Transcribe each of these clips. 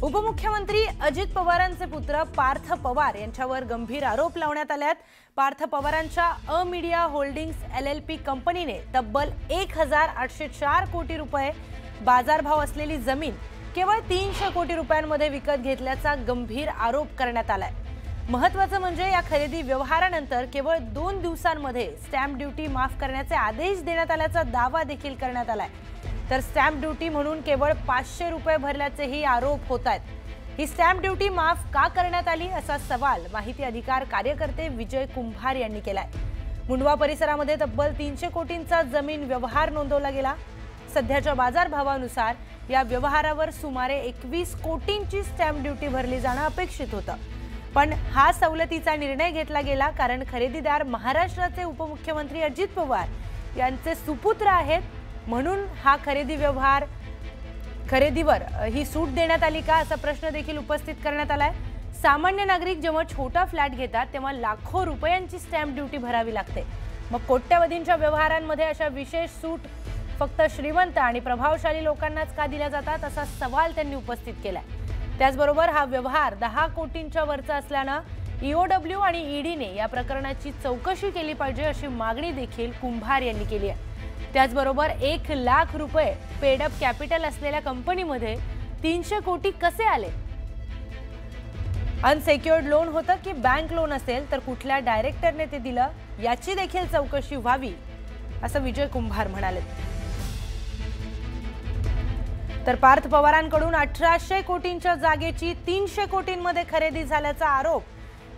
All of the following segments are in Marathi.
उपमुख्यमंत्री अजित पवारांचे पुत्र पार्थ पवार यांच्यावर गंभीर आरोप लावण्यात आले आहेत। पार्थ पवारांच्या अ मीडिया होल्डिंग्स LLP कंपनीने तब्बल 1804 कोटी रुपये बाजारभाव असलेली जमीन केवळ 300 कोटी रुपयांमध्ये विकत घेतल्याचा गंभीर आरोप करण्यात आलाय। महत्त्वाचं म्हणजे या खरेदी व्यवहारानंतर केवळ 2 दिवसांमध्ये स्टॅम्प ड्युटी माफ करण्याचे आदेश देण्यात आल्याचा दावा देखील करण्यात आलाय। तर स्टॅम्प ड्युटी म्हणून केवळ 500 रुपये भरल्याचेही आरोप होत आहेत। ही स्टॅम्प ड्युटी माफ का करण्यात आली असा सवाल माहिती अधिकार कार्यकर्ते विजय कुंभार यांनी केलाय। मुंडवा परिसरामध्ये तब्बल 300 कोटींचा जमीन व्यवहार नोंदवला गेला। सध्याच्या बाजारभावानुसार या व्यवहारावर सुमारे 21 कोटींची स्टॅम्प ड्युटी भरली जाणं अपेक्षित होतं, पण हा सवलतीचा निर्णय घेतला गेला कारण खरेदीदार महाराष्ट्राचे उपमुख्यमंत्री अजित पवार यांचे सुपुत्र आहेत, म्हणून हा खरेदीवर ही सूट देण्यात आली का असा प्रश्न देखील उपस्थित करण्यात आलाय। सामान्य नागरिक जेव्हा छोटा फ्लॅट घेतात तेव्हा लाखो रुपयांची स्टॅम्प ड्युटी भरावी लागते, मग कोट्यवधींच्या व्यवहारांमध्ये अशा विशेष सूट फक्त श्रीमंत आणि प्रभावशाली लोकांनाच का दिल्या जातात असा सवाल त्यांनी उपस्थित केलाय। त्याचबरोबर हा व्यवहार 10 कोटींच्या वरचा असल्यानं EOW आणि EDने या प्रकरणाची चौकशी केली पाहिजे अशी मागणी देखील कुंभार यांनी केली आहे। त्याचबरोबर 1 लाख रुपये पेड अप कॅपिटल असलेल्या कंपनीमध्ये 300 कोटी कसे आले? अनसेक्युअर्ड लोन होतं की बँक लोन असेल तर कुठल्या डायरेक्टरने ते दिलं याची देखील चौकशी व्हावी असं विजय कुंभार म्हणाले। तर पार्थ पवारांकडून 1800 कोटींच्या जागेची 300 कोटींमध्ये खरेदी झाल्याचा आरोप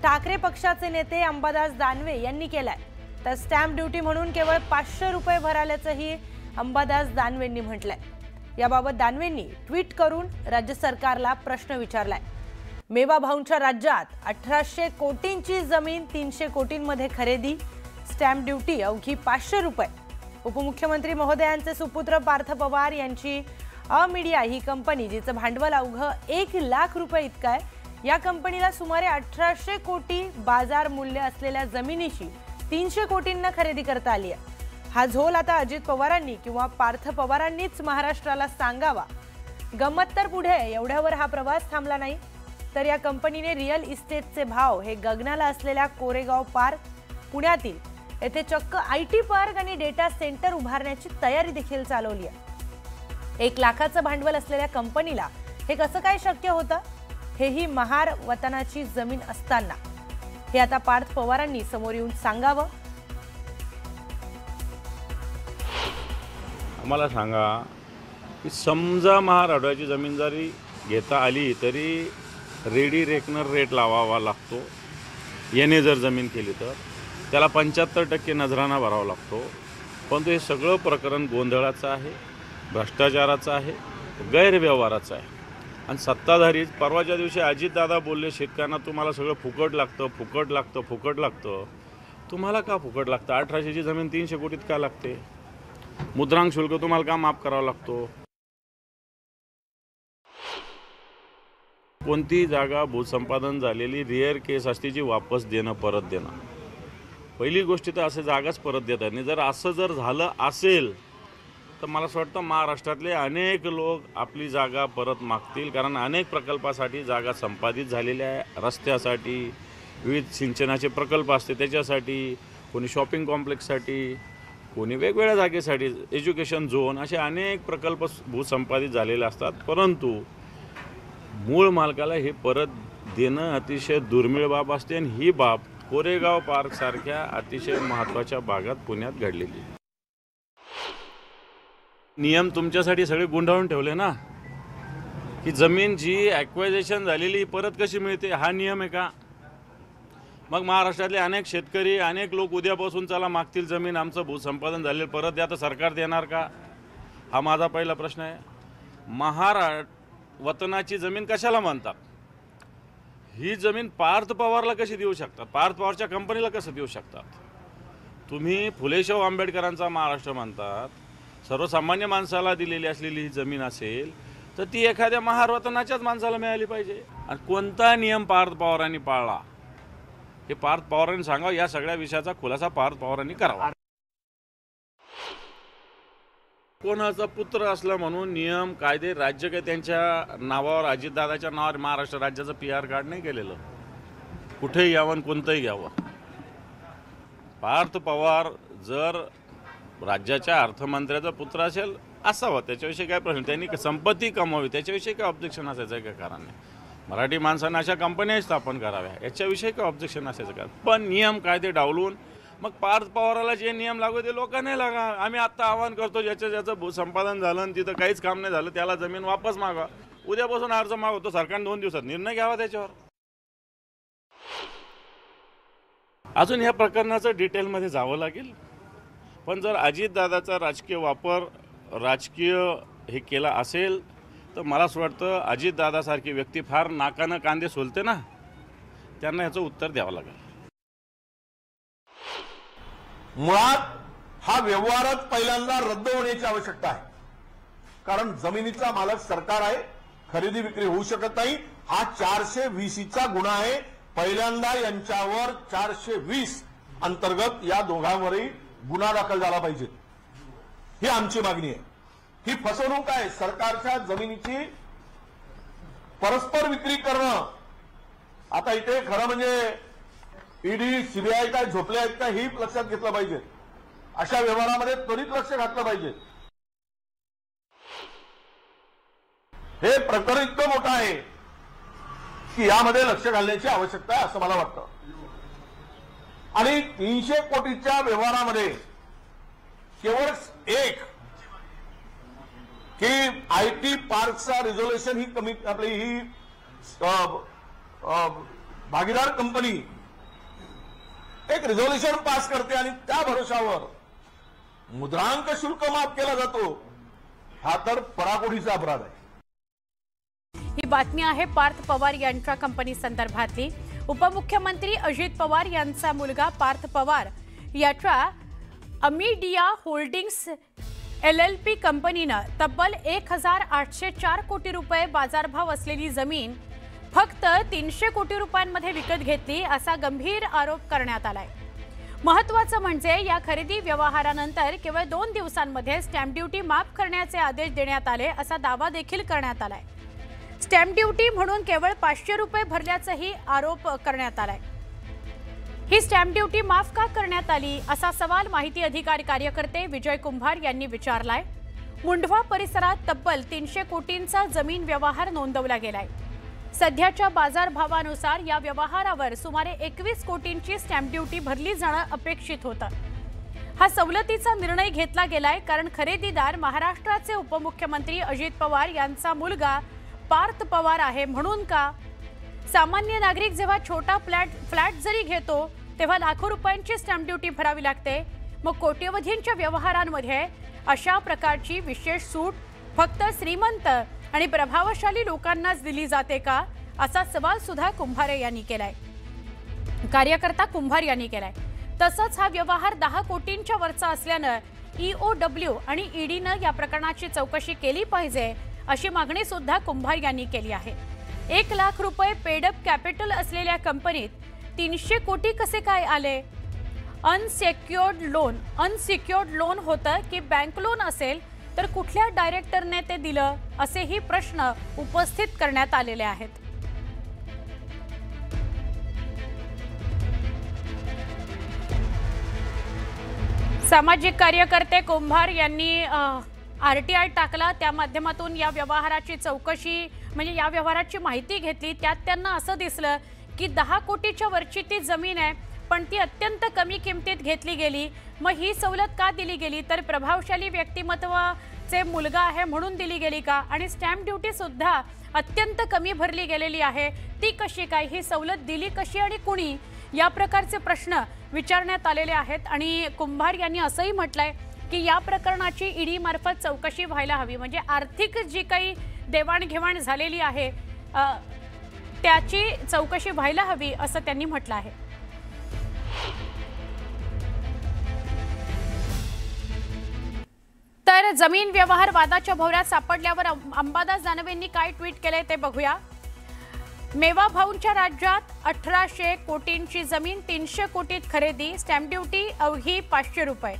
ठाकरे पक्षाचे नेते अंबादास दानवे यांनी केलाय। तर स्टॅम्प ड्युटी म्हणून केवळ 500 रुपये भराल्याचंही अंबादास दानवेंनी म्हटलंय। याबाबत दानवेंनी ट्विट करून राज्य सरकारला प्रश्न विचारलाय। मेवा भाऊंच्या राज्यात 1800 कोटींची जमीन 300 कोटींमध्ये खरेदी, स्टॅम्प ड्युटी अवघी 500 रुपये। उपमुख्यमंत्री महोदयांचे सुपुत्र पार्थ पवार यांची अ मीडिया ही कंपनी जिचं भांडवल अवघं 1 लाख रुपये इतकं आहे, या कंपनीला सुमारे 1800 कोटी बाजार मूल्य असलेल्या जमिनीची 300 कोटींना खरेदी करता आली आहे। हा झोल आता अजित पवारांनी किंवा पार्थ पवारांनीच महाराष्ट्राला सांगावा। गमत तर पुढे एवढ्यावर हा प्रवास थांबला नाही, तर या कंपनीने रिअल इस्टेटचे भाव हे गगनाला असलेल्या कोरेगाव पार्क पुण्यातील येथे चक्क IT पार्क आणि डेटा सेंटर उभारण्याची तयारी देखील चालवली आहे। 1 लाखाचं भांडवल असलेल्या कंपनीला हे कसं काय शक्य होतं? हेही महार वतनाची जमीन असताना हे आता पार्थ पवारांनी समोर येऊन सांगावं। आम्हाला सांगा की समजा महाराष्ट्राची जमीन जरी घेता आली तरी रेडी रेकनर रेट लावावा लागतो। याने जर जमीन केली तर त्याला 75% नजराना भरावा लागतो। पण हे सगळं प्रकरण गोंधळाचं आहे, भ्रष्टाचाराचं आहे, गैरव्यवहाराचं आहे। आणि सत्ताधारी परवाच्या दिवशी अजितदादा बोलले शेतकऱ्यांना तुम्हाला सगळं फुकट लागतं, फुकट लागतं, फुकट लागतं। तुम्हाला का फुकट लागतं? 1800ची जमीन 300 कोटीत का लागते? मुद्रांक शुल्क तुम्हाला का माफ करावा लागतो? कोणती जागा भूसंपादन झालेली रेअर केस असते जी वापस देणं, परत देणं। पहिली गोष्ट तर असं जागाच परत देतात नाही। जर असं जर झालं असेल तर मला असं वाटतं महाराष्ट्रातले अनेक लोक आपली जागा परत मागतील, कारण अनेक प्रकल्पासाठी जागा संपादित झालेल्या आहे। रस्त्यासाठी, विविध सिंचनाचे प्रकल्प असते त्याच्यासाठी, कोणी शॉपिंग कॉम्प्लेक्ससाठी, कोणी वेगवेगळ्या जागेसाठी, एज्युकेशन झोन, असे अनेक प्रकल्प भूसंपादित झालेले असतात। परंतु मूळ मालकाला हे परत देणं अतिशय दुर्मिळ बाब असते आणि ही बाब कोरेगाव पार्कसारख्या अतिशय महत्त्वाच्या भागात पुण्यात घडलेली। नियम तुमच्यासाठी सगळे गुंडाळून ठेवले ना, की जमीन जी ॲक्वायझेशन झालेली परत कशी मिळते हा नियम आहे का? मग महाराष्ट्रातले अनेक शेतकरी, अनेक लोक उद्यापासून चला मागतील जमीन आमचं भूसंपादन झालेलं परत द्या, तर सरकार देणार का? हा माझा पहिला प्रश्न आहे। वतनाची जमीन कशाला म्हणतात? ही जमीन पार्थ पवारला कशी देऊ शकतात? पार्थ पवारच्या कंपनीला कसं देऊ शकतात? तुम्ही फुलेशाहू आंबेडकरांचा महाराष्ट्र म्हणतात, सर्वसामान्य माणसाला दिलेली असलेली ही जमीन असेल तर ती एखाद्या महार वतनाच्याच माणसाला मिळाली पाहिजे। आणि कोणता नियम पार्थ पवारांनी पाळला हे पार्थ पवारांनी सांगावं। या सगळ्या विषयाचा खुलासा पार्थ पवारांनी करावा। कोणाचा पुत्र असला म्हणून नियम कायदे राज्य काही त्यांच्या नावावर अजितदादाच्या नावावर महाराष्ट्र राज्याचं PR कार्ड नाही केलेलं. कुठेही यावं आणि कोणतंही घ्यावं. पार्थ पवार जर राज्याच्या अर्थमंत्र्याचा पुत्र असेल असावा, त्याच्याविषयी काय प्रश्न. त्यांनी संपत्ती कमावी त्याच्याविषयी काय ऑब्जेक्शन असायचं आहे का? कारण नाही. मराठी माणसांना अशा कंपन्या स्थापन कराव्या याच्याविषयी काय ऑब्जेक्शन असायचं का? पण नियम कायदे डावलून मग पार्थ पवाराला जे नियम लागू ते लोकांनी लागा. आम्ही आत्ता आवाहन करतो, ज्याचं भूसंपादन झालं आणि तिथं काहीच काम नाही झालं त्याला जमीन वापस मागा. उद्यापासून अर्ज मागवतो. सरकारने 2 दिवसात निर्णय घ्यावा त्याच्यावर. अजून ह्या प्रकरणाचं डिटेलमध्ये जावं लागेल. पण जर अजितदादाचा राजकीय वापर राजकीय हे केला असेल तर मला असं वाटतं अजितदादासारखी व्यक्ती फार नाकानं कांदे सोलते ना, त्यांना याचं उत्तर द्यावं लागेल. मुळात हा व्यवहारच पहिल्यांदा रद्द होण्याची आवश्यकता आहे. कारण जमिनीचा मालक सरकार आहे, खरेदी विक्री होऊ शकत नाही. हा 420चा गुन्हा आहे. पहिल्यांदा यांच्यावर 420 अंतर्गत या दोघांवरही गुन्हा दाखल झाला पाहिजे, ही आमची मागणी आहे. ही फसवणूक आहे. सरकारच्या जमिनीची परस्पर विक्री करणं. आता इथे खरं म्हणजे ईडी CBI काय झोपले आहेत का ही लक्षात घेतलं पाहिजे. अशा व्यवहारामध्ये त्वरित लक्ष घातलं पाहिजे. हे प्रकरण इतकं मोठं आहे की यामध्ये लक्ष घालण्याची आवश्यकता आहे असं मला वाटतं. आणि 300 कोटीच्या व्यवहारामध्ये केवळ एक की IT पार्कचा रिझोल्युशन ही कमी आपली ही भागीदार कंपनी एक रिझोल्युशन पास करते आणि त्या भरोशावर मुद्रांक शुल्क माफ केला जातो. हा तर पराकोटीचा अपराध आहे. ही बातमी आहे पार्थ पवार यांच्या कंपनी संदर्भातली. उपमुख्यमंत्री अजित पवार यांचा मुलगा पार्थ पवार याच्या अमिडिया होल्डिंग्स LLP कंपनीनं तब्बल 1804 कोटी रुपये बाजारभाव असलेली जमीन फक्त 300 कोटी रुपयांमध्ये विकत घेतली असा गंभीर आरोप करण्यात आलाय. महत्त्वाचं म्हणजे या खरेदी व्यवहारानंतर केवळ 2 दिवसांमध्ये स्टॅम्प ड्युटी माफ करण्याचे आदेश देण्यात आले असा दावा देखील करण्यात आलाय. स्टॅम्प ड्युटी म्हणून केवळ 500 रुपये भरल्याचाही आरोप करण्यात आलाय. ही स्टॅम्प ड्युटी माफ का करण्यात आली असा सवाल माहिती अधिकार कार्यकर्ते विजय कुंभार यांनी विचारलाय. मुंढवा परिसरात तब्बल 300 कोटींचा जमीन व्यवहार नोंदवला गेलाय. सध्याच्या बाजारभावानुसार या व्यवहारावर सुमारे 21 कोटींची स्टॅम्प ड्युटी भरली जाणं अपेक्षित होतं. हा सवलतीचा निर्णय घेतला गेलाय कारण खरेदीदार महाराष्ट्राचे उपमुख्यमंत्री अजित पवार यांचा मुलगा पार्थ पवार आहे म्हणून का? सामान्य नागरिक जेव्हा छोटा फ्लॅट जरी घेतो तेव्हा लाखो रुपयांची स्टॅम्प ड्युटी भरावी लागते. मग कोट्यवधींच्या व्यवहारांमध्ये अशा प्रकारची विशेष सूट फक्त श्रीमंत आणि प्रभावशाली लोकांनाच दिली जाते का असा सवाल सुद्धा कुंभारे यांनी केलाय. कार्यकर्ता कुंभार यांनी केलाय. तसंच हा व्यवहार 10 कोटींच्या वरचा असल्यानं EOW आणि ईडीनं या प्रकरणाची चौकशी केली पाहिजे अशी मागणी सुद्धा कुंभार यांनी केली आहे. 1 लाख रुपये पेडअप कॅपिटल असलेल्या कंपनीत 300 कोटी कसे काय आले? अनसिक्युअर्ड लोन होतं की बँक लोन असेल तर कुठल्या डायरेक्टरने ते दिलं असेही प्रश्न उपस्थित करण्यात आलेले आहेत. सामाजिक कार्यकर्ते कुंभार यांनी RTI टाकला. त्या माध्यमातून या व्यवहाराची चौकशी म्हणजे या व्यवहाराची माहिती घेतली. त्यात त्यांना असं दिसलं की 10 कोटीच्या वरची ती जमीन आहे पण ती अत्यंत कमी किमतीत घेतली गेली. मग ही सवलत का दिली गेली? तर प्रभावशाली व्यक्तिमत्वाचे मुलगा आहे म्हणून दिली गेली का? आणि स्टॅम्प ड्युटी सुद्धा अत्यंत कमी भरली गेलेली आहे, ती कशी काय? ही सवलत दिली कशी आणि कुणी? या प्रकारचे प्रश्न विचारण्यात आलेले आहेत. आणि कुंभार यांनी असंही म्हटलंय की या प्रकरणाची ईडी मार्फत चौकशी व्हायला हवी. म्हणजे आर्थिक जी काही देवाणघेवाण झालेली आहे त्याची चौकशी व्हायला हवी असं त्यांनी म्हटलं आहे. तर जमीन व्यवहार वादाच्या भोवऱ्यात सापडल्यावर अंबादास दानवेंनी काय ट्विट केले ते बघूया. मेवा भाऊंच्या राज्यात 1800 कोटींची जमीन 300 कोटीत खरेदी, स्टॅम्प ड्युटी अवघी 500 रुपये.